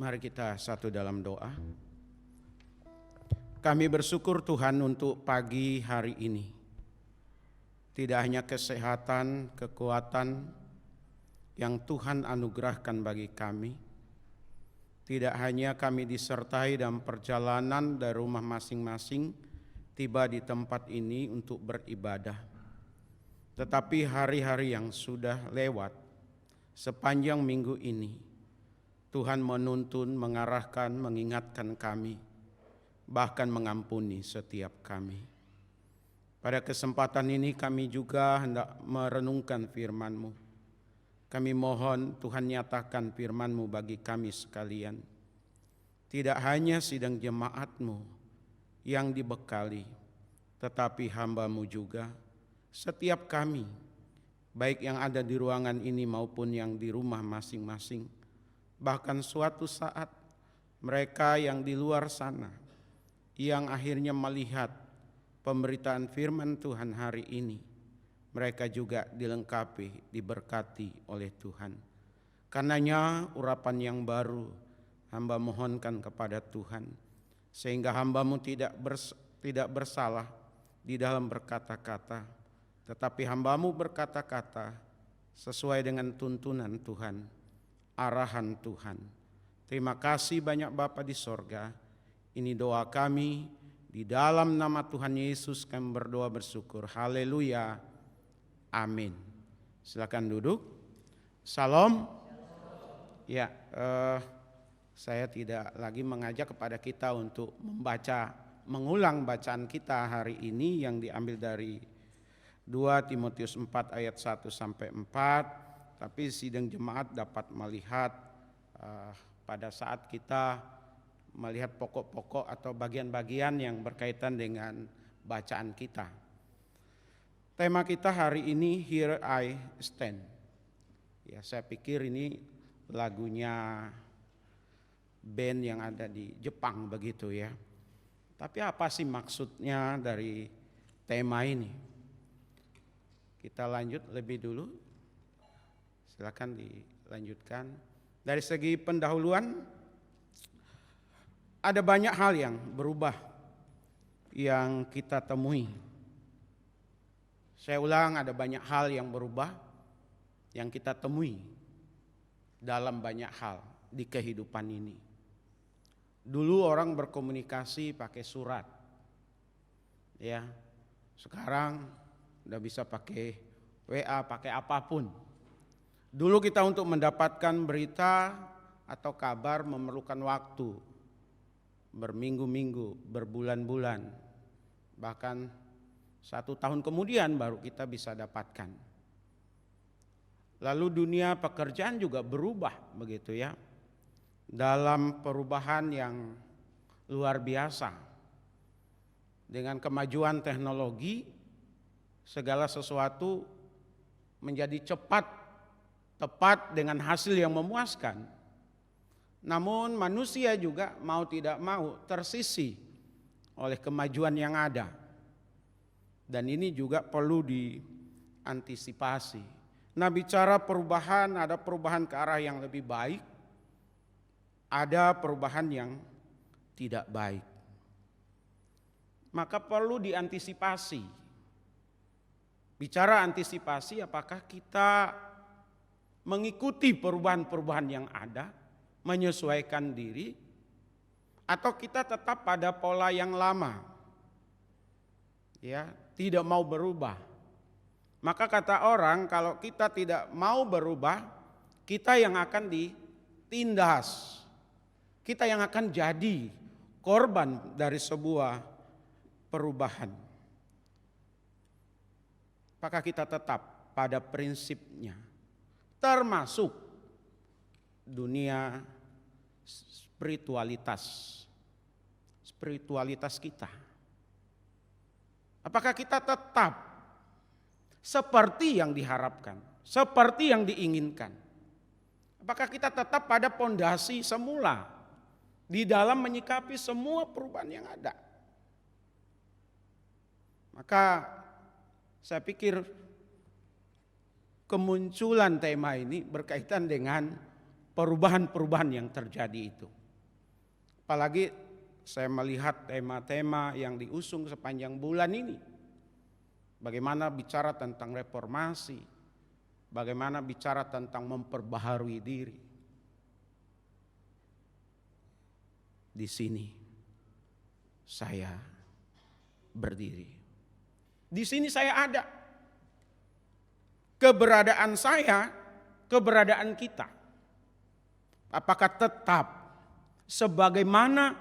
Mari kita satu dalam doa. Kami bersyukur Tuhan untuk pagi hari ini. Tidak hanya kesehatan, kekuatan yang Tuhan anugerahkan bagi kami. Tidak hanya kami disertai dalam perjalanan dari rumah masing-masing tiba di tempat ini untuk beribadah. Tetapi hari-hari yang sudah lewat sepanjang minggu ini, Tuhan menuntun, mengarahkan, mengingatkan kami, bahkan mengampuni setiap kami. Pada kesempatan ini kami juga hendak merenungkan firman-Mu. Kami mohon Tuhan nyatakan firman-Mu bagi kami sekalian. Tidak hanya sidang jemaat-Mu yang dibekali, tetapi hamba-Mu juga, setiap kami, baik yang ada di ruangan ini maupun yang di rumah masing-masing. Bahkan suatu saat mereka yang di luar sana, yang akhirnya melihat pemberitaan firman Tuhan hari ini, mereka juga dilengkapi, diberkati oleh Tuhan. Karenanya urapan yang baru hamba mohonkan kepada Tuhan, sehingga hamba-Mu tidak bersalah di dalam berkata-kata, tetapi hamba-Mu berkata-kata sesuai dengan tuntunan Tuhan, arahan Tuhan. Terima kasih banyak Bapa di sorga. Ini doa kami, di dalam nama Tuhan Yesus kami berdoa bersyukur. Haleluya. Amin. Silakan duduk. Salam. Ya, saya tidak lagi mengajak kepada kita untuk mengulang bacaan kita hari ini yang diambil dari 2 Timotius 4 ayat 1 sampai 4. Tapi sidang jemaat dapat melihat pada saat kita melihat pokok-pokok atau bagian-bagian yang berkaitan dengan bacaan kita. Tema kita hari ini, Here I Stand. Ya, saya pikir ini lagunya band yang ada di Jepang begitu ya. Tapi apa sih maksudnya dari tema ini? Kita lanjut lebih dulu. Silakan dilanjutkan. Dari segi pendahuluan, ada banyak hal yang berubah yang kita temui. Saya ulang, ada banyak hal yang berubah yang kita temui dalam banyak hal di kehidupan ini. Dulu orang berkomunikasi pakai surat, ya. Sekarang udah bisa pakai WA, pakai apapun. Dulu kita untuk mendapatkan berita atau kabar memerlukan waktu berminggu-minggu, berbulan-bulan, bahkan 1 tahun kemudian baru kita bisa dapatkan. Lalu dunia pekerjaan juga berubah begitu ya, dalam perubahan yang luar biasa. Dengan kemajuan teknologi, segala sesuatu menjadi cepat, tepat dengan hasil yang memuaskan. Namun manusia juga mau tidak mau tersisih oleh kemajuan yang ada. Dan ini juga perlu diantisipasi. Nah, bicara perubahan, ada perubahan ke arah yang lebih baik, ada perubahan yang tidak baik. Maka perlu diantisipasi. Bicara antisipasi, apakah kita mengikuti perubahan-perubahan yang ada, menyesuaikan diri, atau kita tetap pada pola yang lama, ya, tidak mau berubah. Maka kata orang, kalau kita tidak mau berubah, kita yang akan ditindas, kita yang akan jadi korban dari sebuah perubahan. Maka kita tetap pada prinsipnya, termasuk dunia spiritualitas kita. Apakah kita tetap seperti yang diharapkan, seperti yang diinginkan? Apakah kita tetap pada pondasi semula di dalam menyikapi semua perubahan yang ada? Maka saya pikir kemunculan tema ini berkaitan dengan perubahan-perubahan yang terjadi itu. Apalagi saya melihat tema-tema yang diusung sepanjang bulan ini. Bagaimana bicara tentang reformasi, bagaimana bicara tentang memperbaharui diri. Di sini saya berdiri. Di sini saya ada. Keberadaan saya, keberadaan kita. Apakah tetap sebagaimana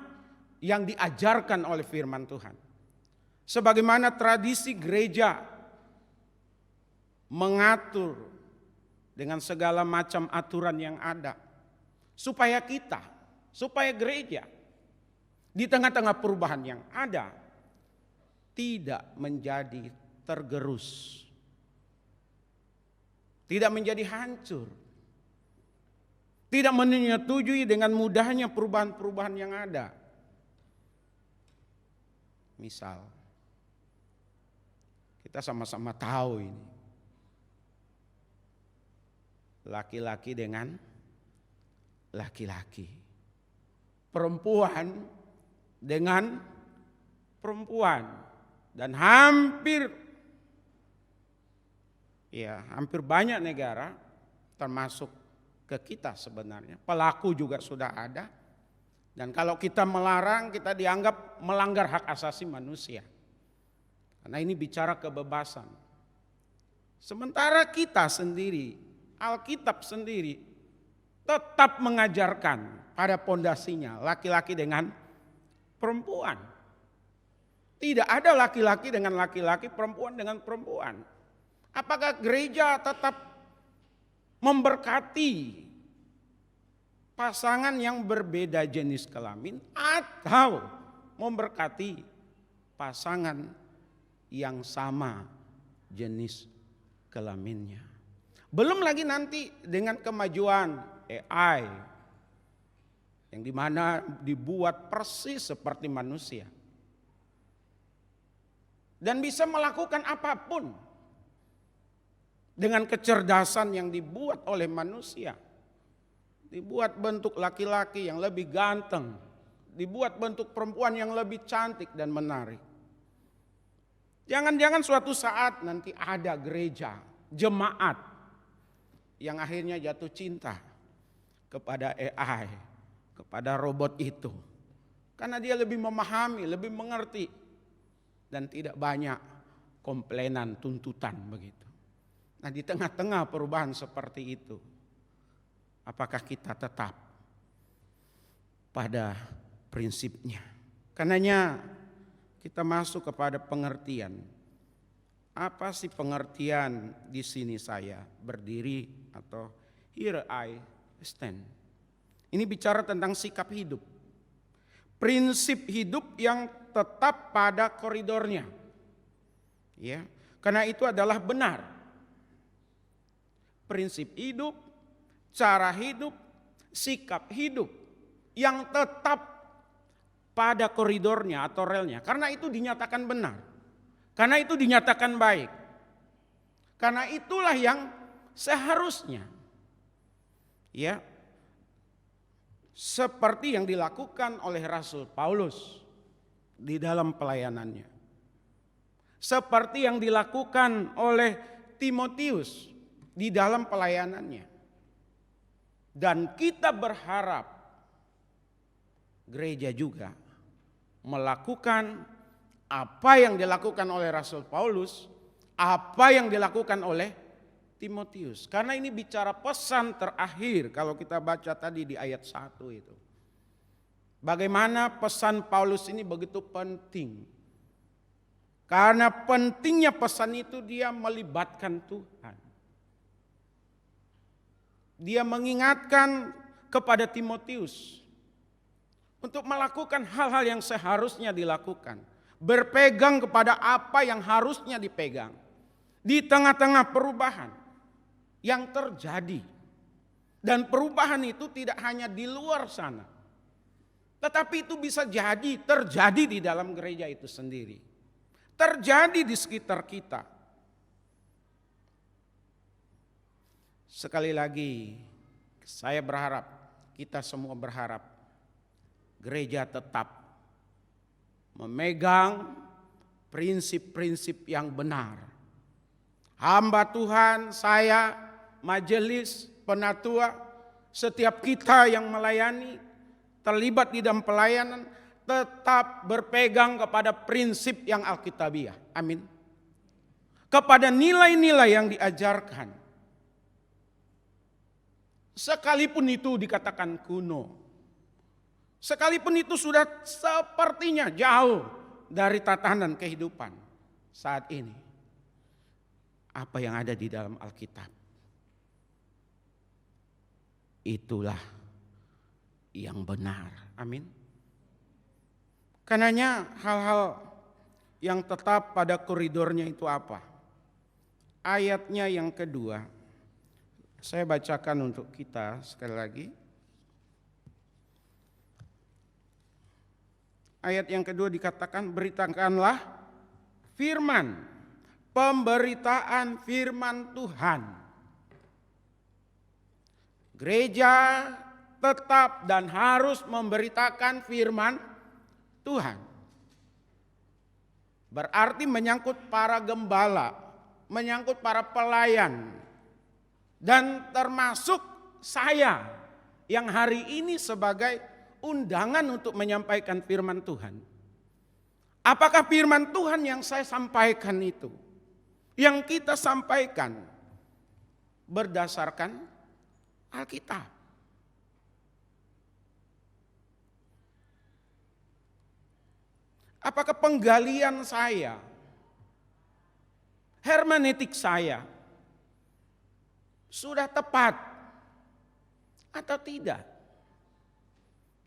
yang diajarkan oleh firman Tuhan? Sebagaimana tradisi gereja mengatur dengan segala macam aturan yang ada. Supaya kita, supaya gereja di tengah-tengah perubahan yang ada tidak menjadi tergerus. Tidak menjadi hancur. Tidak menyetujui dengan mudahnya perubahan-perubahan yang ada. Misal, kita sama-sama tahu ini. Laki-laki dengan laki-laki. Perempuan dengan perempuan. Dan hampir banyak negara termasuk ke kita sebenarnya. Pelaku juga sudah ada. Dan kalau kita melarang, kita dianggap melanggar hak asasi manusia. Karena ini bicara kebebasan. Sementara kita sendiri, Alkitab sendiri tetap mengajarkan pada pondasinya laki-laki dengan perempuan. Tidak ada laki-laki dengan laki-laki, perempuan dengan perempuan. Apakah gereja tetap memberkati pasangan yang berbeda jenis kelamin atau memberkati pasangan yang sama jenis kelaminnya? Belum lagi nanti dengan kemajuan AI yang dimana dibuat persis seperti manusia dan bisa melakukan apapun dengan kecerdasan yang dibuat oleh manusia. Dibuat bentuk laki-laki yang lebih ganteng, dibuat bentuk perempuan yang lebih cantik dan menarik. Jangan-jangan suatu saat nanti ada gereja, jemaat yang akhirnya jatuh cinta kepada AI, kepada robot itu. Karena dia lebih memahami, lebih mengerti dan tidak banyak komplainan, tuntutan begitu. Nah, di tengah-tengah perubahan seperti itu, apakah kita tetap pada prinsipnya? Karenanya kita masuk kepada pengertian. Apa sih pengertian di sini saya berdiri atau here I stand? Ini bicara tentang sikap hidup. Prinsip hidup yang tetap pada koridornya. Ya, karena itu adalah benar. Prinsip hidup, cara hidup, sikap hidup yang tetap pada koridornya atau relnya. Karena itu dinyatakan benar. Karena itu dinyatakan baik. Karena itulah yang seharusnya. Ya. Seperti yang dilakukan oleh Rasul Paulus di dalam pelayanannya. Seperti yang dilakukan oleh Timotius di dalam pelayanannya. Dan kita berharap gereja juga melakukan apa yang dilakukan oleh Rasul Paulus, apa yang dilakukan oleh Timotius. Karena ini bicara pesan terakhir kalau kita baca tadi di ayat 1 itu. Bagaimana pesan Paulus ini begitu penting. Karena pentingnya pesan itu dia melibatkan Tuhan. Dia mengingatkan kepada Timotius untuk melakukan hal-hal yang seharusnya dilakukan. Berpegang kepada apa yang harusnya dipegang. Di tengah-tengah perubahan yang terjadi. Dan perubahan itu tidak hanya di luar sana. Tetapi itu bisa terjadi di dalam gereja itu sendiri. Terjadi di sekitar kita. Sekali lagi Saya berharap, kita semua berharap gereja tetap memegang prinsip-prinsip yang benar. Hamba Tuhan, saya, majelis, penatua, setiap kita yang melayani, terlibat di dalam pelayanan, tetap berpegang kepada prinsip yang alkitabiah. Amin. Kepada nilai-nilai yang diajarkan. Sekalipun itu dikatakan kuno. Sekalipun itu sudah sepertinya jauh dari tatanan kehidupan saat ini. Apa yang ada di dalam Alkitab, itulah yang benar. Amin. Karenanya hal-hal yang tetap pada koridornya itu apa? Ayatnya yang kedua, saya bacakan untuk kita sekali lagi. Ayat yang kedua dikatakan, beritakanlah firman, pemberitaan firman Tuhan. Gereja tetap dan harus memberitakan firman Tuhan. Berarti menyangkut para gembala, menyangkut para pelayan, dan termasuk saya yang hari ini sebagai undangan untuk menyampaikan firman Tuhan. Apakah firman Tuhan yang saya sampaikan itu, yang kita sampaikan berdasarkan Alkitab? Apakah penggalian saya, hermeneutik saya sudah tepat atau tidak?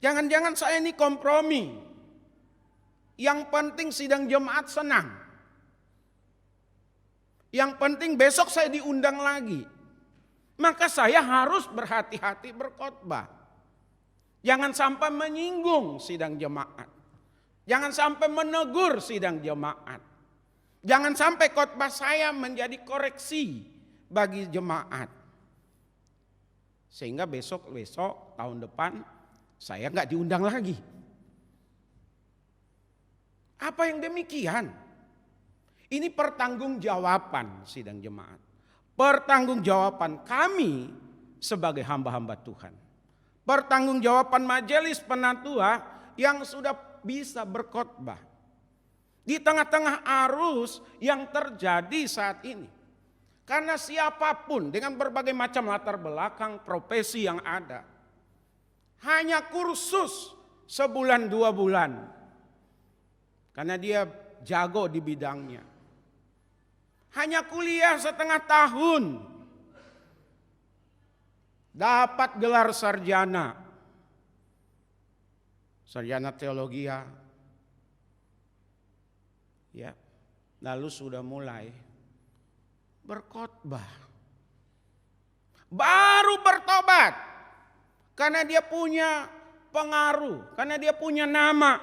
Jangan-jangan saya ini kompromi. Yang penting sidang jemaat senang. Yang penting besok saya diundang lagi. Maka saya harus berhati-hati berkhotbah. Jangan sampai menyinggung sidang jemaat. Jangan sampai menegur sidang jemaat. Jangan sampai khotbah saya menjadi koreksi bagi jemaat. Sehingga besok tahun depan saya nggak diundang lagi. Apa yang demikian? Ini pertanggungjawaban sidang jemaat. Pertanggungjawaban kami sebagai hamba-hamba Tuhan. Pertanggungjawaban majelis penatua yang sudah bisa berkhotbah. Di tengah-tengah arus yang terjadi saat ini. Karena siapapun dengan berbagai macam latar belakang profesi yang ada. Hanya kursus sebulan 2 bulan. Karena dia jago di bidangnya. Hanya kuliah setengah tahun. Dapat gelar sarjana. Sarjana teologi. Ya. Lalu sudah mulai berkhotbah. Baru bertobat. Karena dia punya pengaruh, karena dia punya nama.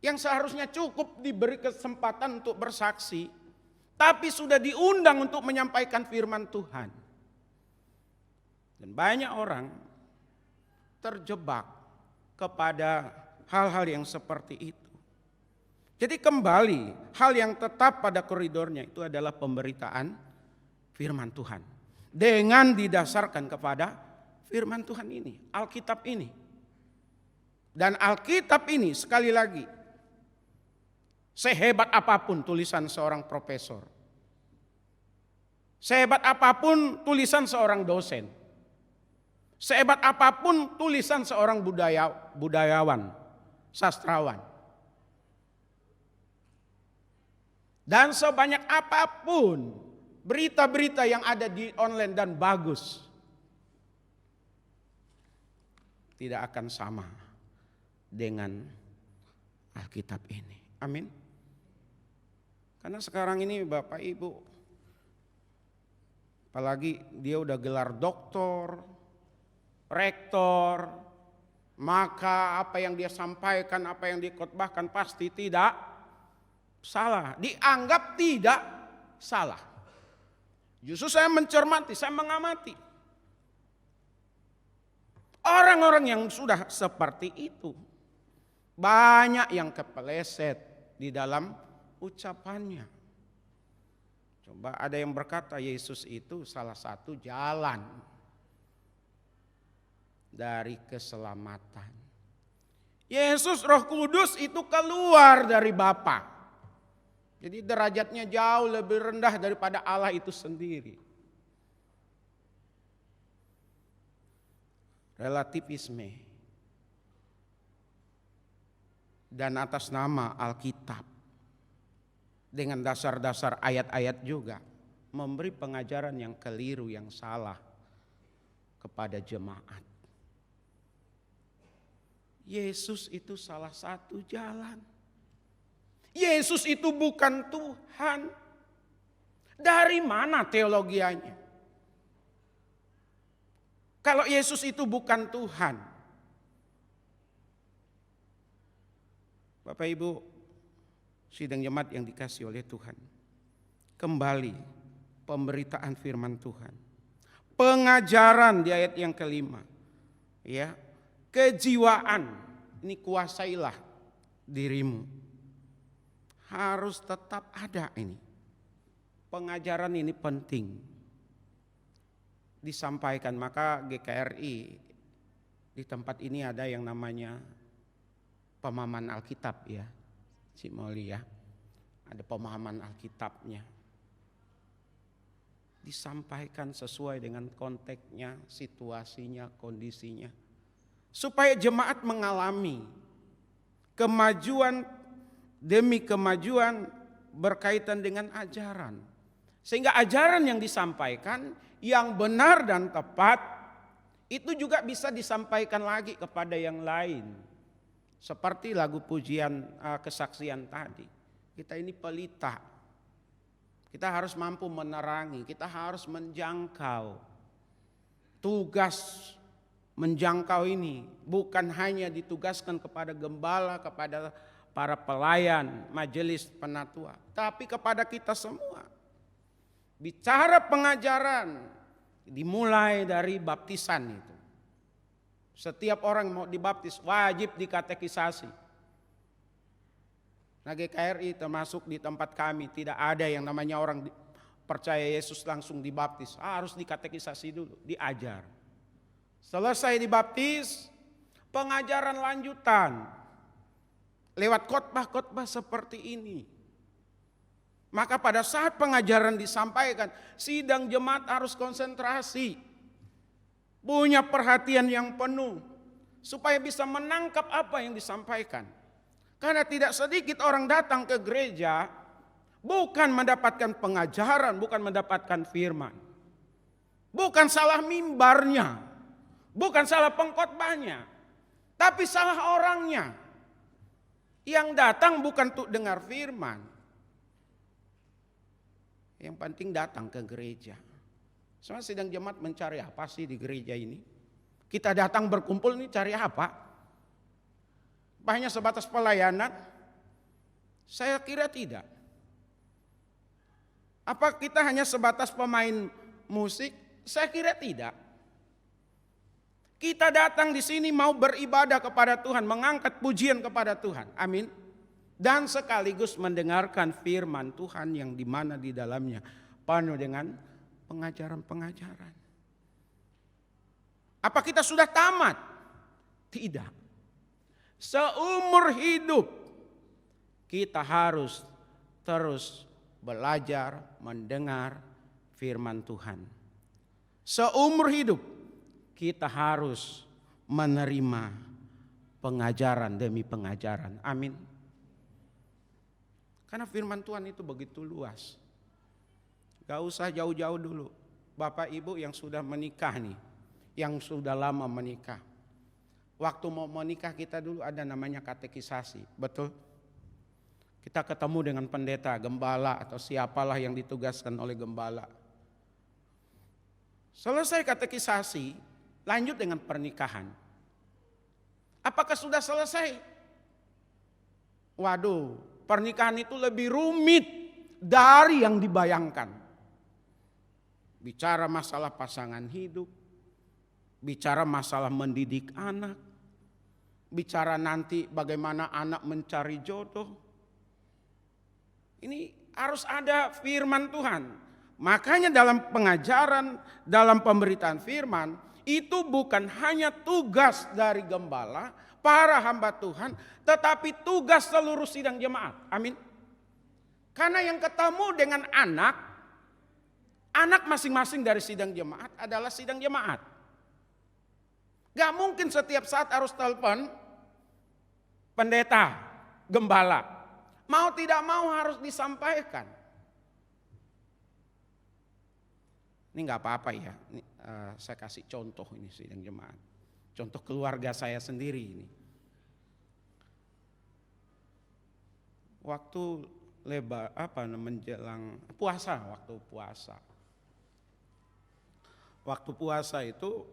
Yang seharusnya cukup diberi kesempatan untuk bersaksi. Tapi sudah diundang untuk menyampaikan firman Tuhan. Dan banyak orang terjebak kepada hal-hal yang seperti itu. Jadi kembali, hal yang tetap pada koridornya itu adalah pemberitaan firman Tuhan. Dengan didasarkan kepada firman Tuhan ini, Alkitab ini. Dan Alkitab ini sekali lagi, sehebat apapun tulisan seorang profesor, sehebat apapun tulisan seorang dosen, sehebat apapun tulisan seorang budayawan, sastrawan, dan sebanyak apapun berita-berita yang ada di online dan bagus, tidak akan sama dengan Alkitab ini. Amin. Karena sekarang ini Bapak Ibu, apalagi dia udah gelar doktor, rektor, maka apa yang dia sampaikan, apa yang dikhotbahkan pasti tidak salah. Dianggap tidak salah. Justru saya mencermati, saya mengamati. Orang-orang yang sudah seperti itu banyak yang kepeleset di dalam ucapannya. Coba ada yang berkata Yesus itu salah satu jalan dari keselamatan. Yesus Roh Kudus itu keluar dari Bapa. Jadi derajatnya jauh lebih rendah daripada Allah itu sendiri. Relativisme dan atas nama Alkitab dengan dasar-dasar ayat-ayat juga memberi pengajaran yang keliru, yang salah kepada jemaat. Yesus itu salah satu jalan. Yesus itu bukan Tuhan. Dari mana teologianya? Kalau Yesus itu bukan Tuhan. Bapak Ibu, sidang jemaat yang dikasihi oleh Tuhan. Kembali pemberitaan firman Tuhan. Pengajaran di ayat yang kelima. Ya, kejiwaan, ini kuasailah dirimu. Harus tetap ada ini. Pengajaran ini penting disampaikan. Maka GKRI di tempat ini ada yang namanya pemahaman Alkitab ya, Cik Moli ya. Ada pemahaman Alkitabnya. Disampaikan sesuai dengan konteksnya, situasinya, kondisinya. Supaya jemaat mengalami kemajuan demi kemajuan berkaitan dengan ajaran. Sehingga ajaran yang disampaikan yang benar dan tepat itu juga bisa disampaikan lagi kepada yang lain. Seperti lagu pujian kesaksian tadi. Kita ini pelita. Kita harus mampu menerangi, kita harus menjangkau. Tugas menjangkau ini bukan hanya ditugaskan kepada gembala, kepada para pelayan majelis penatua, tapi kepada kita semua. Bicara pengajaran dimulai dari baptisan itu. Setiap orang mau dibaptis wajib dikatekisasi. Nah, GKRI termasuk di tempat kami tidak ada yang namanya orang percaya Yesus langsung dibaptis. Harus dikatekisasi dulu, diajar. Selesai dibaptis, pengajaran lanjutan lewat khotbah-khotbah seperti ini. Maka pada saat pengajaran disampaikan, sidang jemaat harus konsentrasi. Punya perhatian yang penuh. Supaya bisa menangkap apa yang disampaikan. Karena tidak sedikit orang datang ke gereja bukan mendapatkan pengajaran, bukan mendapatkan firman. Bukan salah mimbarnya, bukan salah pengkhotbahnya, tapi salah orangnya. Yang datang bukan untuk dengar firman. Yang penting datang ke gereja. Soalnya sidang jemaat mencari apa sih di gereja ini? Kita datang berkumpul ini cari apa? Hanya sebatas pelayanan? Saya kira tidak. Apa kita hanya sebatas pemain musik? Saya kira tidak. Kita datang di sini mau beribadah kepada Tuhan, mengangkat pujian kepada Tuhan. Amin. Dan sekaligus mendengarkan firman Tuhan yang dimana di dalamnya penuh dengan pengajaran-pengajaran. Apa kita sudah tamat? Tidak. Seumur hidup kita harus terus belajar mendengar firman Tuhan. Seumur hidup kita harus menerima pengajaran demi pengajaran. Amin. Karena firman Tuhan itu begitu luas. Gak usah jauh-jauh dulu. Bapak Ibu yang sudah menikah nih. Yang sudah lama menikah. Waktu mau menikah kita dulu ada namanya katekisasi. Betul? Kita ketemu dengan pendeta, gembala atau siapalah yang ditugaskan oleh gembala. Selesai katekisasi, lanjut dengan pernikahan. Apakah sudah selesai? Waduh, pernikahan itu lebih rumit dari yang dibayangkan. Bicara masalah pasangan hidup, bicara masalah mendidik anak, bicara nanti bagaimana anak mencari jodoh. Ini harus ada firman Tuhan. Makanya dalam pengajaran, dalam pemberitaan firman, itu bukan hanya tugas dari gembala, para hamba Tuhan, tetapi tugas seluruh sidang jemaat. Amin. Karena yang ketemu dengan anak masing-masing dari sidang jemaat adalah sidang jemaat. Gak mungkin setiap saat harus telepon pendeta, gembala. Mau tidak mau harus disampaikan. Ini gak apa-apa ya, ini, saya kasih contoh ini sidang jemaat. Contoh keluarga saya sendiri ini. Waktu menjelang puasa, waktu puasa itu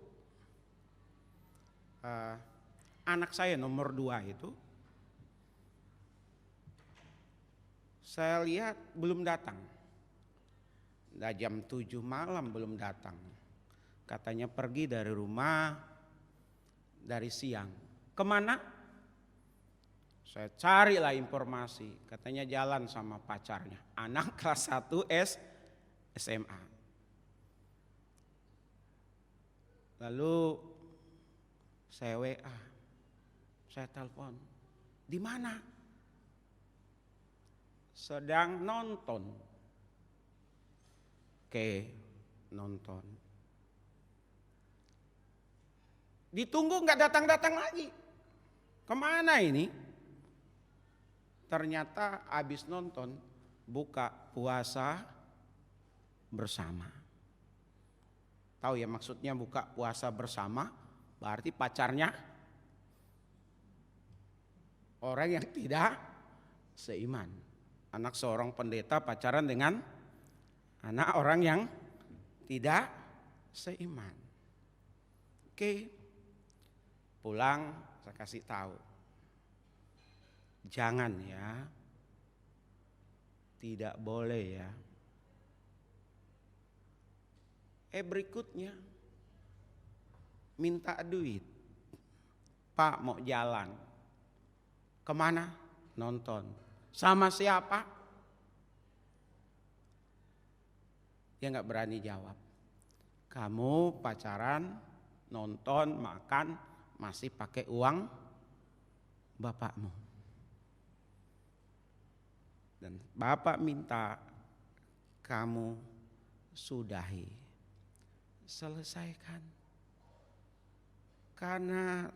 anak saya nomor 2 itu saya lihat belum datang. Udah jam 7 malam belum datang. Katanya pergi dari rumah dari siang. Kemana? Saya carilah informasi. Katanya jalan sama pacarnya. Anak kelas 1 SMA. Lalu saya WA. Saya telepon. Di mana? Sedang nonton. Oke, nonton. Ditunggu nggak datang-datang lagi. Kemana ini? Ternyata habis nonton buka puasa bersama. Tahu ya maksudnya buka puasa bersama? Berarti pacarnya orang yang tidak seiman. Anak seorang pendeta pacaran dengan anak orang yang tidak seiman. Oke, pulang saya kasih tahu. Jangan ya, tidak boleh ya. Berikutnya minta duit. Pak mau jalan. Kemana? Nonton. Sama siapa? Dia nggak berani jawab. Kamu pacaran, nonton, makan, masih pakai uang bapakmu. Dan bapak minta kamu sudahi, selesaikan. Karena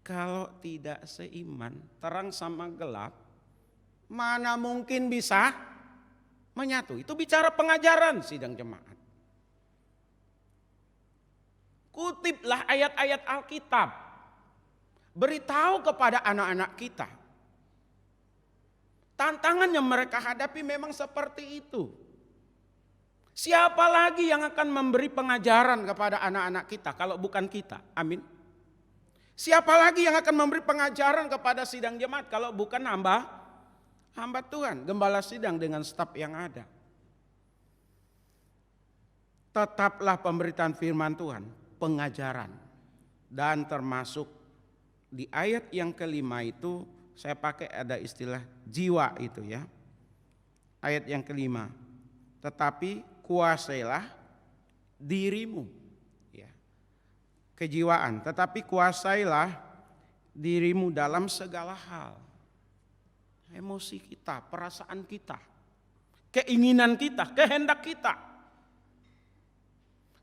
kalau tidak seiman, terang sama gelap, mana mungkin bisa menyatu. Itu bicara pengajaran sidang jemaat. Kutiplah ayat-ayat Alkitab. Beritahu kepada anak-anak kita. Tantangan yang mereka hadapi memang seperti itu. Siapa lagi yang akan memberi pengajaran kepada anak-anak kita kalau bukan kita? Amin. Siapa lagi yang akan memberi pengajaran kepada sidang jemaat kalau bukan hamba Tuhan, gembala sidang dengan staf yang ada. Tetaplah pemberitaan firman Tuhan, pengajaran. Dan termasuk di ayat yang kelima itu saya pakai ada istilah jiwa itu ya. Ayat yang kelima. Tetapi kuasailah dirimu. Ya. Kejiwaan. Tetapi kuasailah dirimu dalam segala hal. Emosi kita, perasaan kita, keinginan kita, kehendak kita.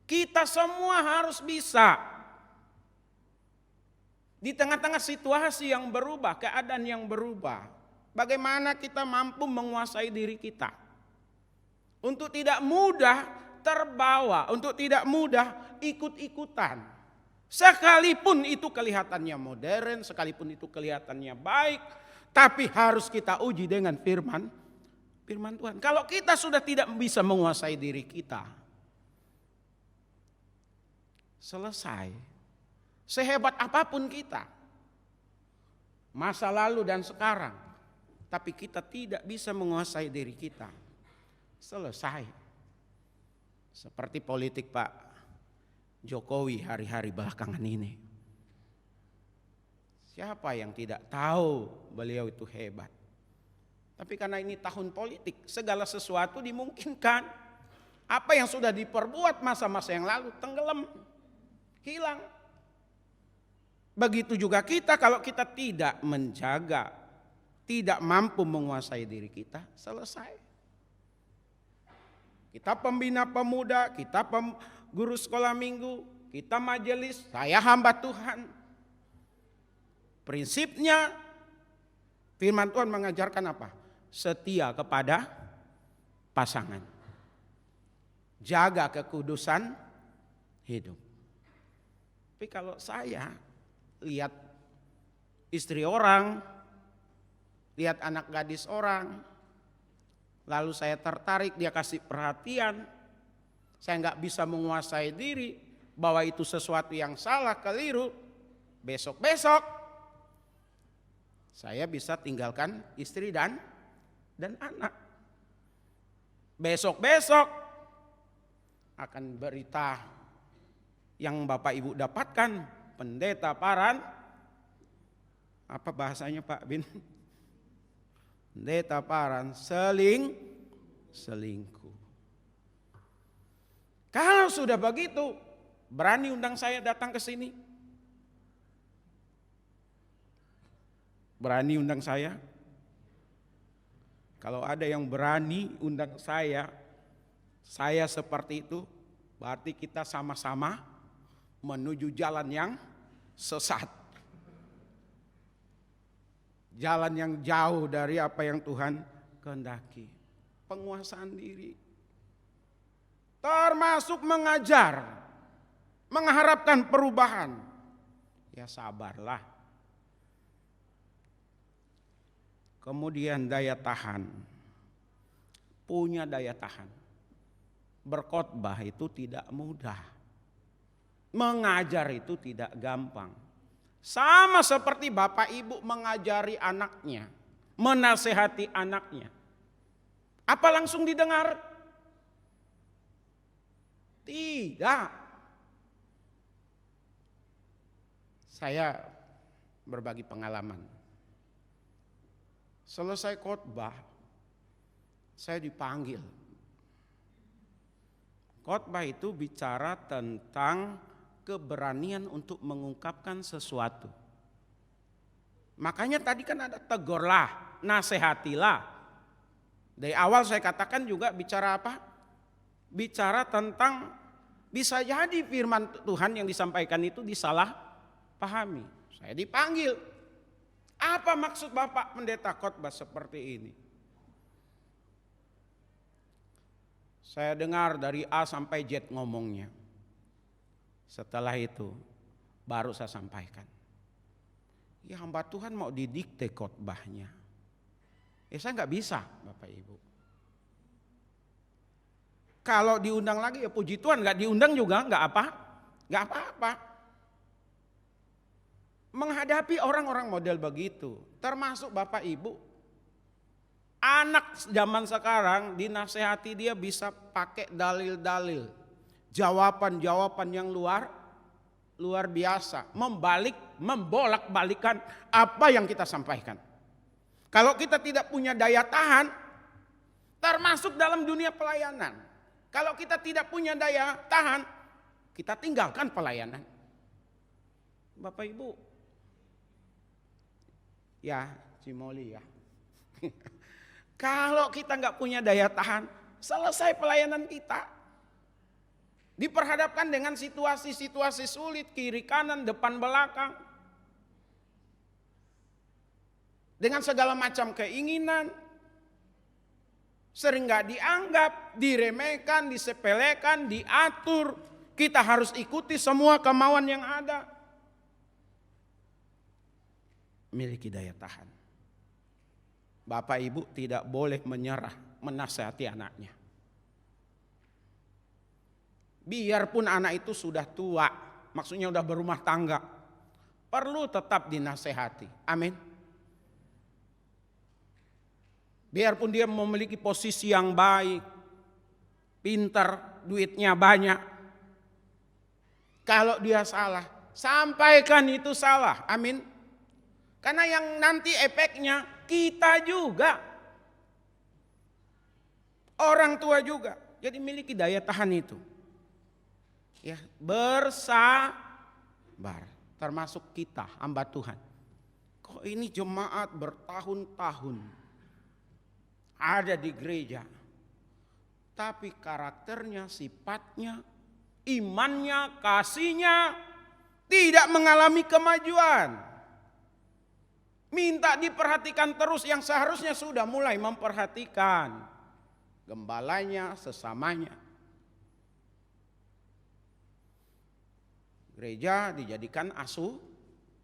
Kita semua harus bisa. Di tengah-tengah situasi yang berubah, keadaan yang berubah, bagaimana kita mampu menguasai diri kita. Untuk tidak mudah terbawa, untuk tidak mudah ikut-ikutan. Sekalipun itu kelihatannya modern, sekalipun itu kelihatannya baik, tapi harus kita uji dengan firman Tuhan. Kalau kita sudah tidak bisa menguasai diri kita, selesai. Sehebat apapun kita, masa lalu dan sekarang, tapi kita tidak bisa menguasai diri kita, selesai. Seperti politik Pak Jokowi hari-hari belakangan ini. Siapa yang tidak tahu beliau itu hebat. Tapi karena ini tahun politik, segala sesuatu dimungkinkan. Apa yang sudah diperbuat masa-masa yang lalu tenggelam, hilang. Begitu juga kita, kalau kita tidak menjaga, tidak mampu menguasai diri kita, selesai. Kita pembina pemuda, kita guru sekolah minggu, kita majelis, saya hamba Tuhan. Prinsipnya firman Tuhan mengajarkan apa? Setia kepada pasangan. Jaga kekudusan hidup. Tapi kalau saya lihat istri orang, lihat anak gadis orang, lalu saya tertarik, dia kasih perhatian, saya nggak bisa menguasai diri, bahwa itu sesuatu yang salah, keliru, besok-besok saya bisa tinggalkan istri dan anak. Besok-besok akan berita yang Bapak Ibu dapatkan, pendeta Paran, apa bahasanya Pak Bin? Pendeta Paran selingkuh. Kalau sudah begitu, berani undang saya datang ke sini? Berani undang saya? Kalau ada yang berani undang saya seperti itu, berarti kita sama-sama menuju jalan yang sesat. Jalan yang jauh dari apa yang Tuhan kehendaki. Penguasaan diri. Termasuk mengajar. Mengharapkan perubahan. Ya sabarlah. Kemudian daya tahan. Punya daya tahan. Berkhotbah itu tidak mudah. Mengajar itu tidak gampang. Sama seperti bapak ibu mengajari anaknya, menasehati anaknya. Apa langsung didengar? Tidak. Saya berbagi pengalaman. Selesai khotbah, saya dipanggil. Khotbah itu bicara tentang keberanian untuk mengungkapkan sesuatu. Makanya tadi kan ada tegurlah, nasihatilah. Dari awal saya katakan juga bicara apa? Bicara tentang bisa jadi firman Tuhan yang disampaikan itu disalah pahami. Saya dipanggil. Apa maksud Bapak Pendeta khotbah seperti ini? Saya dengar dari A sampai Z ngomongnya. Setelah itu baru saya sampaikan. Ya hamba Tuhan mau didikte khotbahnya. Saya nggak bisa Bapak Ibu. Kalau diundang lagi ya puji Tuhan, nggak diundang juga nggak apa-apa. Menghadapi orang-orang model begitu, termasuk Bapak Ibu. Anak zaman sekarang dinasehati dia bisa pakai dalil-dalil. Jawaban-jawaban yang luar biasa, membolak-balikan apa yang kita sampaikan. Kalau kita tidak punya daya tahan, termasuk dalam dunia pelayanan. Kalau kita tidak punya daya tahan, kita tinggalkan pelayanan. Bapak Ibu, ya Cimoli ya. Kalau kita nggak punya daya tahan, selesai pelayanan kita. Diperhadapkan dengan situasi-situasi sulit, kiri kanan, depan belakang. Dengan segala macam keinginan. Sering gak dianggap, diremehkan, disepelekan, diatur. Kita harus ikuti semua kemauan yang ada. Miliki daya tahan. Bapak Ibu tidak boleh menyerah menasihati anaknya. Biarpun anak itu sudah tua, maksudnya sudah berumah tangga, perlu tetap dinasehati. Amin. Biarpun dia memiliki posisi yang baik, pintar, duitnya banyak, Kalau dia salah, sampaikan itu salah. Amin. Karena yang nanti efeknya kita juga. Orang tua juga. Jadi miliki daya tahan itu. Ya, bersabar. Termasuk kita, hamba Tuhan. Kok ini jemaat bertahun-tahun ada di gereja. Tapi karakternya, sifatnya, imannya, kasihnya tidak mengalami kemajuan. Minta diperhatikan terus yang seharusnya sudah mulai memperhatikan gembalanya, sesamanya. Gereja dijadikan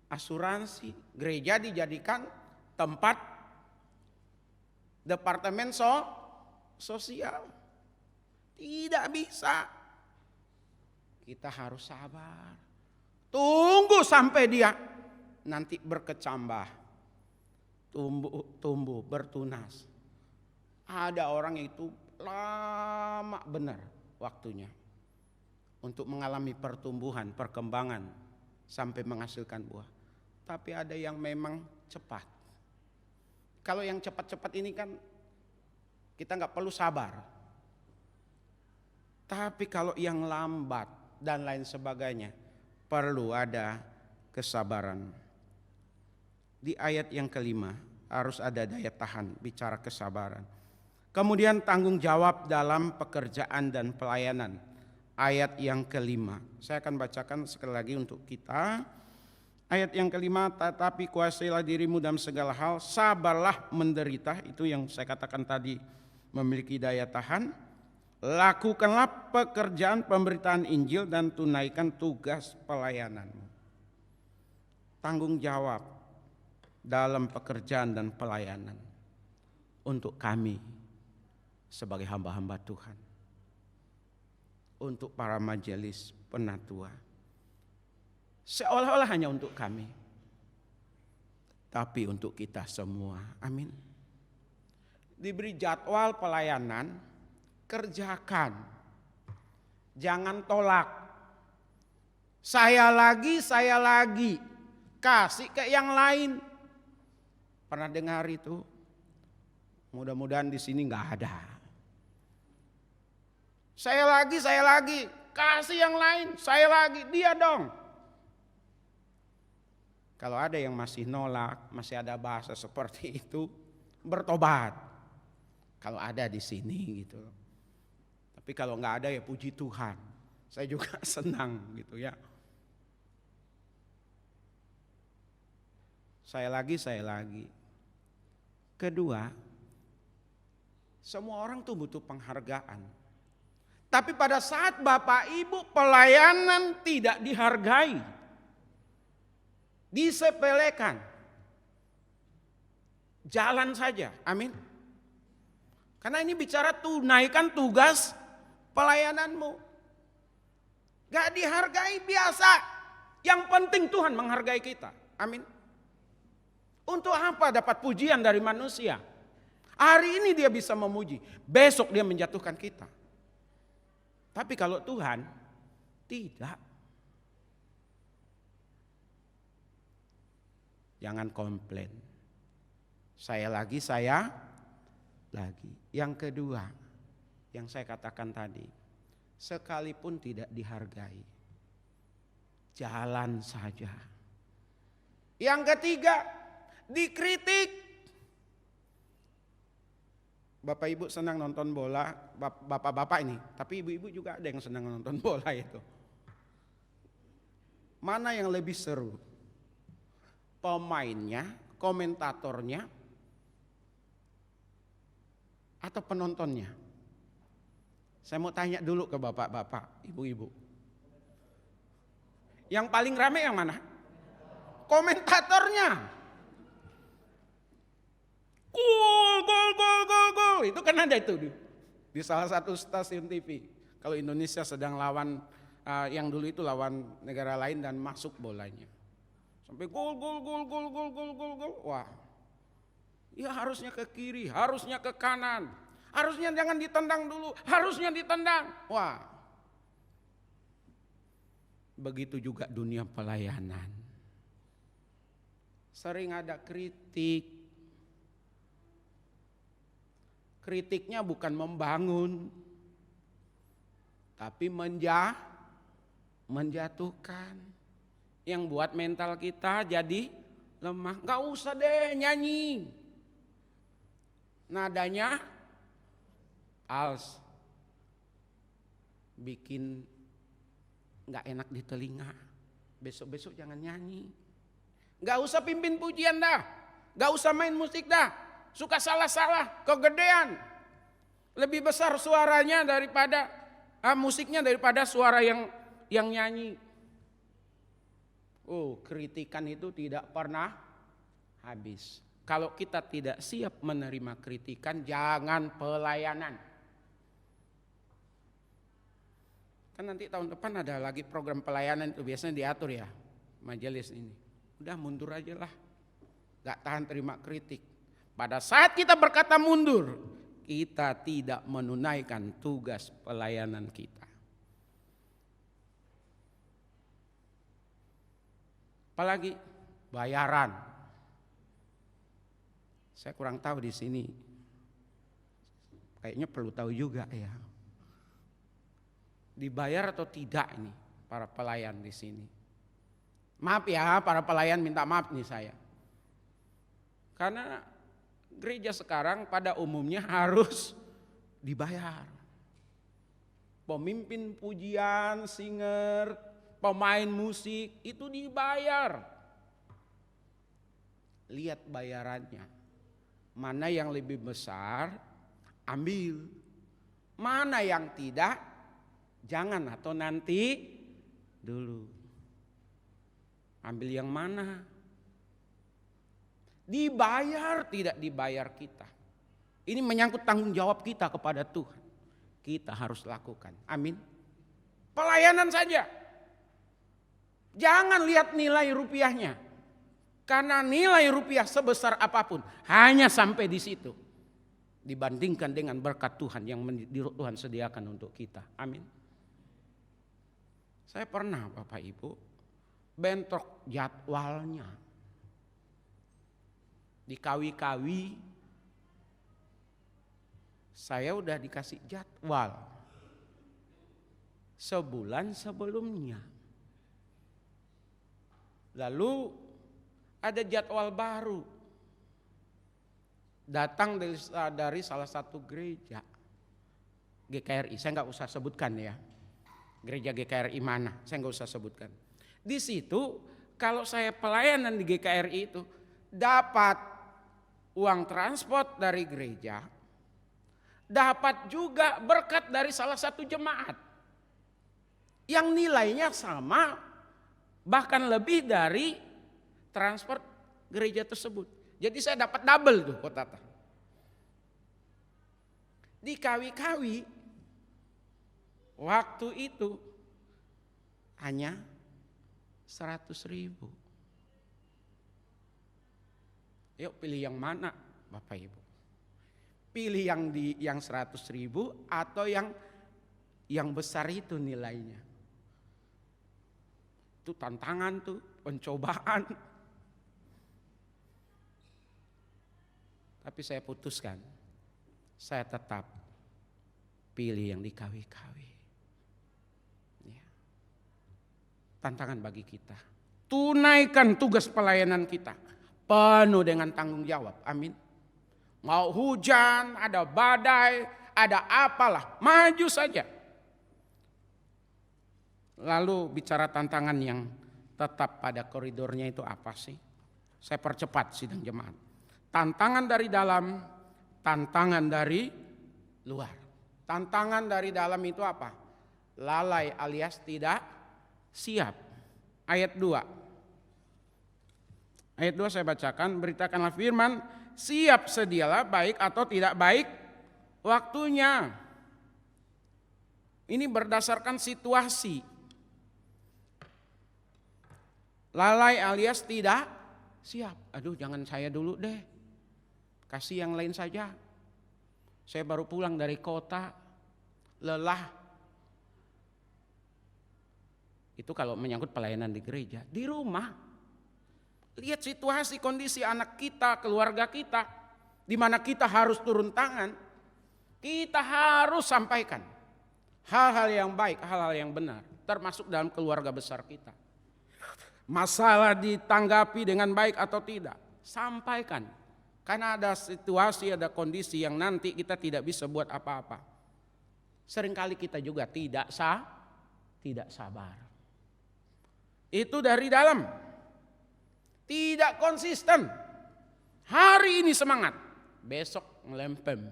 asuransi. Gereja dijadikan tempat departemen sosial. Tidak bisa. Kita harus sabar. Tunggu sampai dia nanti berkecambah. Tumbuh, bertunas. Ada orang itu lama benar waktunya untuk mengalami pertumbuhan, perkembangan sampai menghasilkan buah. Tapi ada yang memang cepat. Kalau yang cepat-cepat ini kan kita nggak perlu sabar. Tapi kalau yang lambat dan lain sebagainya perlu ada kesabaran. Di ayat yang kelima harus ada daya tahan, bicara kesabaran. Kemudian tanggung jawab dalam pekerjaan dan pelayanan. Ayat yang kelima. Saya akan bacakan sekali lagi untuk kita. Ayat yang kelima, tetapi kuasailah dirimu dalam segala hal, sabarlah menderita. Itu yang saya katakan tadi, memiliki daya tahan. Lakukanlah pekerjaan pemberitaan Injil dan tunaikan tugas pelayananmu. Tanggung jawab dalam pekerjaan dan pelayanan untuk kami sebagai hamba-hamba Tuhan, untuk para majelis penatua, seolah-olah hanya untuk kami, tapi untuk kita semua. Amin. Diberi jadwal pelayanan, kerjakan, jangan tolak. Saya lagi, kasih ke yang lain. Pernah dengar itu? Mudah-mudahan di sini nggak ada. Saya lagi, kasih yang lain, saya lagi, dia dong. Kalau ada yang masih nolak, masih ada bahasa seperti itu, bertobat. Kalau ada di sini gitu. Tapi kalau nggak ada ya puji Tuhan. Saya juga senang gitu ya. Saya lagi. Kedua, semua orang tuh butuh penghargaan. Tapi pada saat Bapak Ibu pelayanan tidak dihargai, disepelekan, jalan saja. Amin. Karena ini bicara tunaikan tugas pelayananmu. Gak dihargai biasa. Yang penting Tuhan menghargai kita. Amin. Untuk apa dapat pujian dari manusia? Hari ini dia bisa memuji, besok dia menjatuhkan kita. Tapi kalau Tuhan tidak. Jangan komplain. Saya lagi. Yang kedua, yang saya katakan tadi, sekalipun tidak dihargai, jalan saja. Yang ketiga, dikritik. Bapak ibu senang nonton bola, bapak-bapak ini, tapi ibu-ibu juga ada yang senang nonton bola itu. Mana yang lebih seru? Pemainnya, komentatornya, atau penontonnya? Saya mau tanya dulu ke bapak-bapak, ibu-ibu. Yang paling rame yang mana? Komentatornya. Gol. Itu kan ada itu di salah satu stasiun TV. Kalau Indonesia sedang lawan, yang dulu itu lawan negara lain dan masuk bolanya. Sampai gol. Wah, ya harusnya ke kiri, harusnya ke kanan. Harusnya jangan ditendang dulu, harusnya ditendang. Wah, Begitu juga dunia pelayanan. Sering ada kritik. Kritiknya bukan membangun, tapi menjatuhkan. Yang buat mental kita jadi lemah. Gak usah deh nyanyi. Nadanya fals. Bikin gak enak di telinga. Besok-besok jangan nyanyi. Gak usah pimpin pujian dah. Gak usah main musik dah. Suka salah-salah, kegedean. Lebih besar suaranya daripada musiknya daripada suara yang nyanyi. Oh, kritikan itu tidak pernah habis. Kalau kita tidak siap menerima kritikan, jangan pelayanan. Kan nanti tahun depan ada lagi program pelayanan itu biasanya diatur ya, majelis ini. Udah mundur aja lah, gak tahan terima kritik. Pada saat kita berkata mundur, kita tidak menunaikan tugas pelayanan kita. Apalagi bayaran. Saya kurang tahu di sini. Kayaknya perlu tahu juga ya. Dibayar atau tidak ini para pelayan di sini? Maaf ya, para pelayan minta maaf nih saya. Karena gereja sekarang pada umumnya harus dibayar. Pemimpin pujian, singer, pemain musik itu dibayar. Lihat bayarannya. Mana yang lebih besar, ambil. Mana yang tidak, jangan atau nanti dulu. Ambil yang mana? Dibayar, tidak dibayar kita. Ini menyangkut tanggung jawab kita kepada Tuhan. Kita harus lakukan. Amin. Pelayanan saja. Jangan lihat nilai rupiahnya. Karena nilai rupiah sebesar apapun hanya sampai di situ. Dibandingkan dengan berkat Tuhan yang Tuhan sediakan untuk kita. Amin. Saya pernah Bapak Ibu bentrok jadwalnya. Dikawi-kawi saya udah dikasih jadwal sebulan sebelumnya. Lalu ada jadwal baru. Datang dari salah satu gereja GKRI. Saya nggak usah sebutkan ya. Gereja GKRI mana? Saya nggak usah sebutkan. Di situ kalau saya pelayanan di GKRI itu dapat uang transport dari gereja, dapat juga berkat dari salah satu jemaat yang nilainya sama, bahkan lebih dari transport gereja tersebut. Jadi saya dapat double tuh kotata. Dikawi-kawi waktu itu hanya 100.000. Yuk pilih yang mana Bapak Ibu? Pilih yang 100.000 atau yang besar itu nilainya. Itu tantangan tuh, pencobaan. Tapi saya putuskan, saya tetap pilih yang dikawi-kawi. Tantangan bagi kita. Tunaikan tugas pelayanan kita. Penuh dengan tanggung jawab. Amin. Mau hujan, ada badai, ada apalah. Maju saja. Lalu bicara tantangan yang tetap pada koridornya itu apa sih? Saya percepat sidang jemaat. Tantangan dari dalam, tantangan dari luar. Tantangan dari dalam itu apa? Lalai alias tidak siap. Ayat 2. Ayat 2 saya bacakan, beritakanlah firman, siap sedialah baik atau tidak baik waktunya. Ini berdasarkan situasi. Lalai alias tidak siap. Aduh jangan saya dulu deh. Kasih yang lain saja. Saya baru pulang dari kota, lelah. Itu kalau menyangkut pelayanan di gereja. Di rumah, lihat situasi kondisi anak kita, keluarga kita, di mana kita harus turun tangan, kita harus sampaikan hal-hal yang baik, hal-hal yang benar, termasuk dalam keluarga besar kita. Masalah ditanggapi dengan baik atau tidak, sampaikan. Karena ada situasi, ada kondisi yang nanti kita tidak bisa buat apa-apa. Seringkali kita juga tidak sabar. Itu dari dalam. Tidak konsisten. Hari ini semangat, besok ngelempem.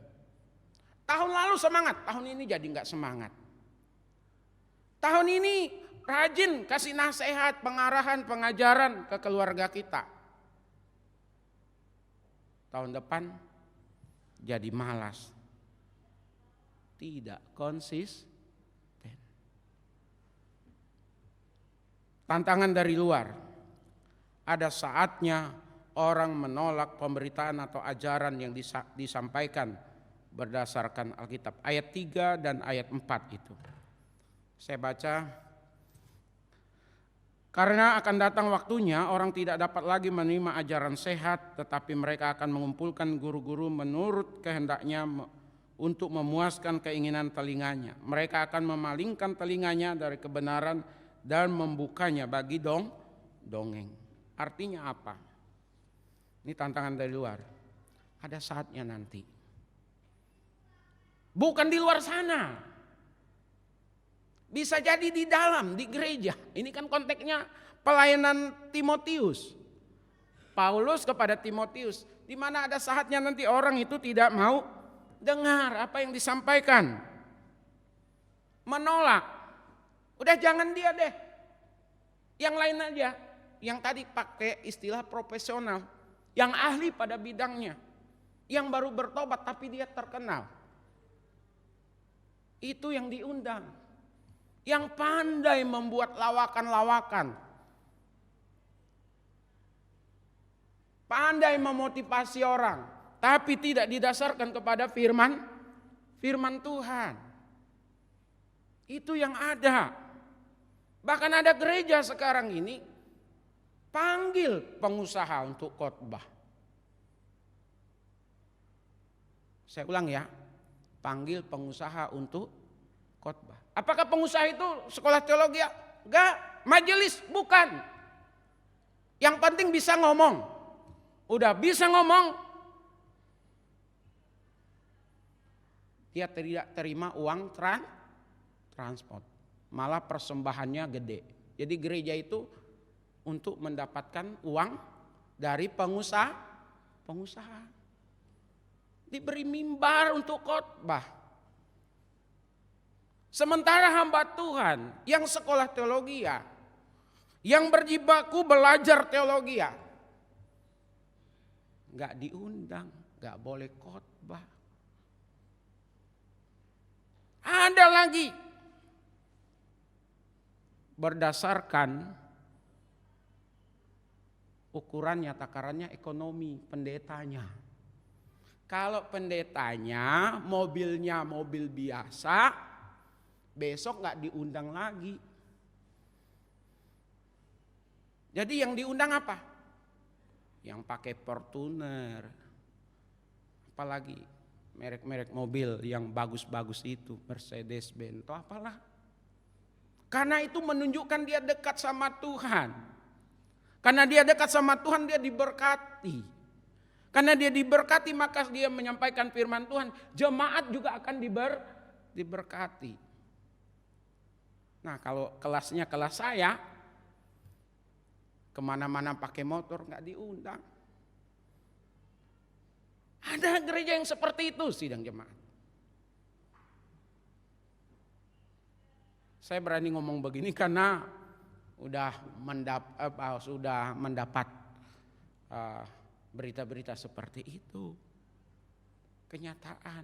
Tahun lalu semangat, tahun ini jadi enggak semangat. Tahun ini rajin kasih nasihat, pengarahan, pengajaran ke keluarga kita. Tahun depan jadi malas. Tidak konsisten. Tantangan dari luar. Ada saatnya orang menolak pemberitaan atau ajaran yang disampaikan berdasarkan Alkitab. Ayat 3 dan ayat 4 itu. Saya baca. Karena akan datang waktunya orang tidak dapat lagi menerima ajaran sehat, tetapi mereka akan mengumpulkan guru-guru menurut kehendaknya untuk memuaskan keinginan telinganya. Mereka akan memalingkan telinganya dari kebenaran dan membukanya bagi dongeng. Artinya apa? Ini tantangan dari luar. Ada saatnya nanti. Bukan di luar sana. Bisa jadi di dalam, di gereja. Ini kan konteksnya pelayanan Timotius. Paulus kepada Timotius. Di mana ada saatnya nanti orang itu tidak mau dengar apa yang disampaikan. Menolak. Udah jangan dia deh. Yang lain aja. Yang tadi pakai istilah profesional. Yang ahli pada bidangnya. Yang baru bertobat tapi dia terkenal. Itu yang diundang. Yang pandai membuat lawakan-lawakan. Pandai memotivasi orang. Tapi tidak didasarkan kepada firman Tuhan. Itu yang ada. Bahkan ada gereja sekarang ini panggil pengusaha untuk khotbah. Saya ulang ya, panggil pengusaha untuk khotbah. Apakah pengusaha itu sekolah teologi? Enggak, majelis bukan. Yang penting bisa ngomong. Udah bisa ngomong, dia tidak terima uang transport. Malah persembahannya gede. Jadi gereja itu untuk mendapatkan uang dari pengusaha. Diberi mimbar untuk khotbah. Sementara hamba Tuhan yang sekolah teologi ya, yang berjibaku belajar teologi ya, nggak diundang, nggak boleh khotbah. Ada lagi berdasarkan ukurannya, takarannya ekonomi pendetanya. Kalau pendetanya mobilnya mobil biasa, besok nggak diundang lagi. Jadi yang diundang apa? Yang pakai Fortuner, apalagi merek-merek mobil yang bagus-bagus itu, Mercedes Benz atau apalah. Karena itu menunjukkan dia dekat sama Tuhan. Karena dia dekat sama Tuhan, dia diberkati. Karena dia diberkati, maka dia menyampaikan firman Tuhan. Jemaat juga akan diberkati. Nah, kalau kelasnya kelas saya, kemana-mana pakai motor nggak diundang. Ada gereja yang seperti itu sidang jemaat. Saya berani ngomong begini karena sudah mendapat berita-berita seperti itu, kenyataan.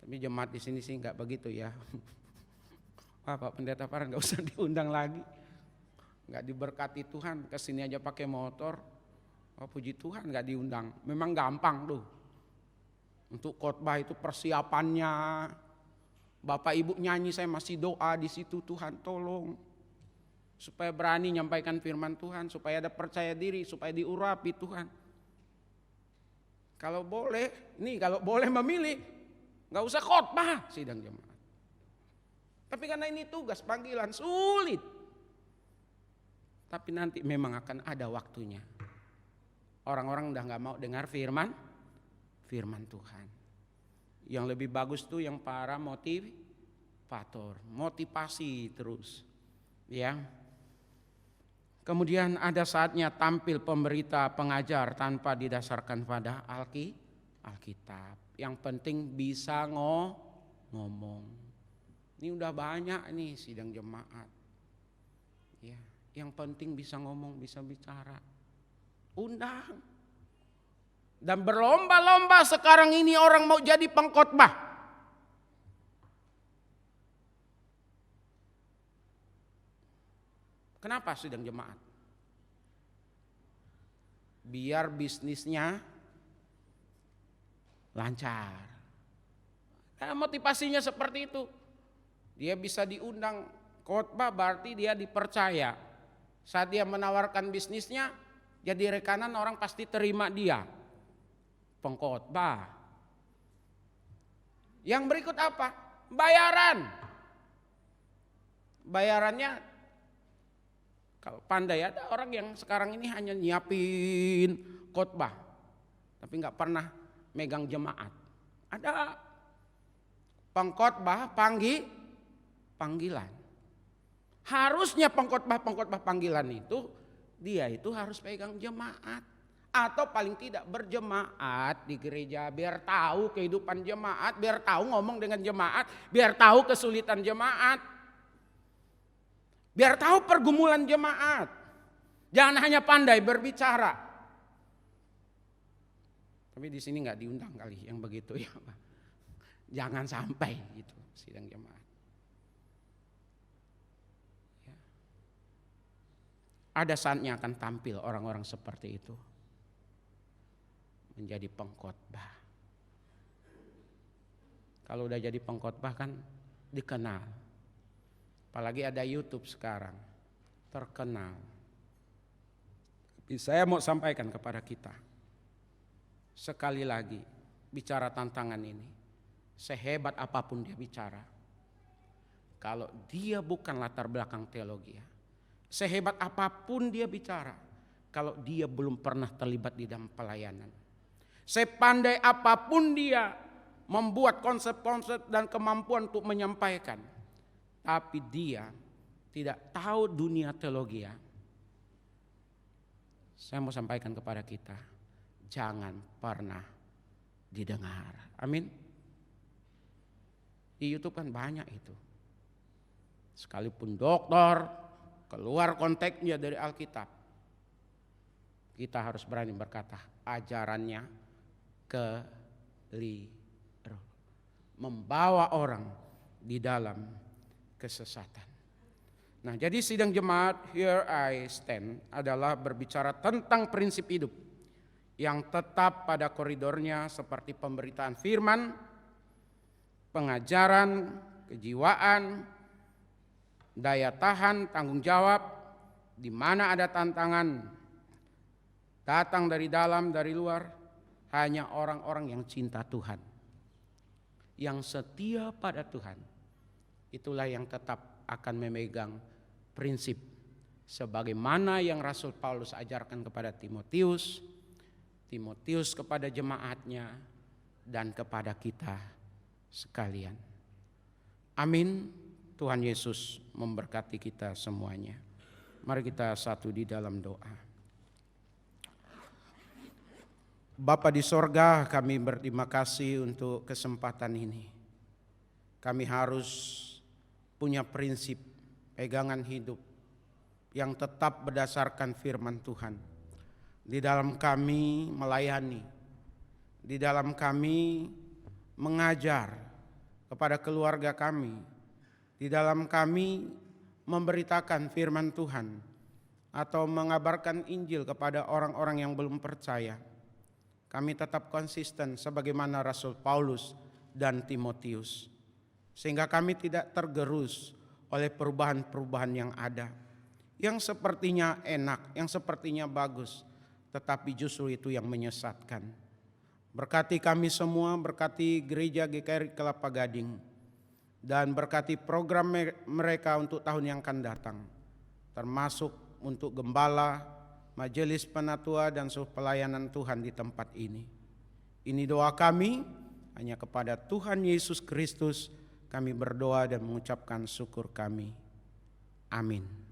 Tapi jemaat di sini sih nggak begitu ya. Pak Pendeta Farhan nggak usah diundang lagi, nggak diberkati Tuhan, kesini aja pakai motor. Oh, puji Tuhan nggak diundang. Memang gampang tuh. Untuk khotbah itu persiapannya. Bapak Ibu nyanyi, saya masih doa di situ, Tuhan tolong. supaya berani nyampaikan firman Tuhan, supaya ada percaya diri, supaya diurapi Tuhan. Kalau boleh memilih, nggak usah khotbah sidang jemaat. Tapi karena ini tugas panggilan sulit. Tapi nanti memang akan ada waktunya. Orang-orang udah nggak mau dengar firman Tuhan. Yang lebih bagus tuh yang para motivator, motivasi terus, ya. Kemudian ada saatnya tampil pemberita, pengajar tanpa didasarkan pada Alkitab. Yang penting bisa ngomong. Ini udah banyak nih sidang jemaat. Ya, yang penting bisa ngomong, bisa bicara. Undang. Dan berlomba-lomba sekarang ini orang mau jadi pengkhotbah. Kenapa sidang jemaat? Biar bisnisnya lancar. Nah, motivasinya seperti itu. Dia bisa diundang khotbah berarti dia dipercaya. Saat dia menawarkan bisnisnya, jadi rekanan orang pasti terima dia. Pengkhotbah. Yang berikut apa? Bayaran. Bayarannya, kalau pandai ada orang yang sekarang ini hanya nyiapin khotbah, tapi nggak pernah megang jemaat. Ada pengkhotbah panggilan. Harusnya pengkhotbah panggilan itu dia itu harus pegang jemaat, atau paling tidak berjemaat di gereja biar tahu kehidupan jemaat, biar tahu ngomong dengan jemaat, biar tahu kesulitan jemaat, biar tahu pergumulan jemaat. Jangan hanya pandai berbicara. Tapi di sini nggak diundang kali yang begitu ya. Jangan sampai gitu sidang jemaat. Ya. Ada saatnya akan tampil orang-orang seperti itu menjadi pengkhotbah. Kalau udah jadi pengkhotbah kan dikenal. Apalagi ada YouTube sekarang, terkenal. Tapi saya mau sampaikan kepada kita, sekali lagi bicara tantangan ini, sehebat apapun dia bicara, kalau dia bukan latar belakang teologi, sehebat apapun dia bicara, kalau dia belum pernah terlibat di dalam pelayanan, sepandai apapun dia membuat konsep-konsep dan kemampuan untuk menyampaikan, tapi dia tidak tahu dunia teologi, saya mau sampaikan kepada kita, jangan pernah didengar. Amin. Di YouTube kan banyak itu. Sekalipun dokter keluar konteksnya dari Alkitab, kita harus berani berkata ajarannya keliru, membawa orang di dalam kesesatan. Nah, jadi sidang jemaat Here I Stand adalah berbicara tentang prinsip hidup yang tetap pada koridornya seperti pemberitaan firman, pengajaran, kejiwaan, daya tahan, tanggung jawab, di mana ada tantangan datang dari dalam, dari luar, hanya orang-orang yang cinta Tuhan, yang setia pada Tuhan, itulah yang tetap akan memegang prinsip sebagaimana yang Rasul Paulus ajarkan kepada Timotius kepada jemaatnya, dan kepada kita sekalian. Amin. Tuhan Yesus memberkati kita semuanya. Mari kita satu di dalam doa. Bapa di sorga, kami berterima kasih untuk kesempatan ini. Kami harus punya prinsip pegangan hidup yang tetap berdasarkan firman Tuhan. Di dalam kami melayani, di dalam kami mengajar kepada keluarga kami, di dalam kami memberitakan firman Tuhan atau mengabarkan Injil kepada orang-orang yang belum percaya. Kami tetap konsisten sebagaimana Rasul Paulus dan Timotius, sehingga kami tidak tergerus oleh perubahan-perubahan yang ada. yang sepertinya enak, yang sepertinya bagus, tetapi justru itu yang menyesatkan. Berkati kami semua, berkati gereja GKRI Kelapa Gading, dan berkati program mereka untuk tahun yang akan datang, termasuk untuk gembala, majelis penatua, dan seluruh pelayanan Tuhan di tempat ini. Ini doa kami, hanya kepada Tuhan Yesus Kristus kami berdoa dan mengucapkan syukur kami. Amin.